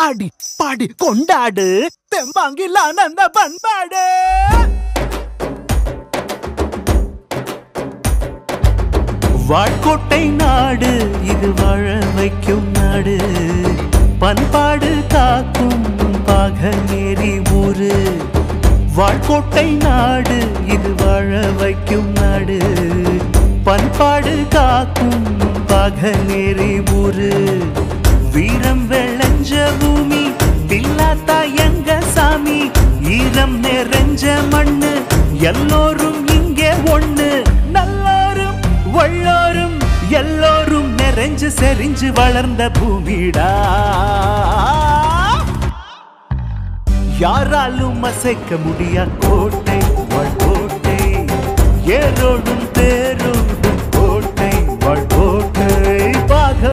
ஆடி பாடி கொண்டாடு தெம்பாங்கில் ஆனந்த பண்பாடு. வாழ்கோட்டை நாடு இது வாழ வைக்கும் நாடு, பண்பாடு காக்கும் பாகநேரி ஊரு. வாழ்கோட்டை நாடு இது வாழ வைக்கும் நாடு, பண்பாடு காக்கும் பாகநேரி ஊரு. வீரம் விளைஞ்ச பூமி தில்லாத்தா எங்க சாமி, ஈரம் நிறைஞ்ச மண்ணு எல்லோரும் இங்கே ஒண்ணு. நல்லோரும் வள்ளோரும் எல்லோரும் நிறைஞ்சு செறிஞ்சு வளர்ந்த பூமிடா. யாராலும் அசைக்க முடியா கோட்டை வாழ்கோட்டை, ஏரோடும் தேரோடும் கோட்டை வாழ்கோட்டை.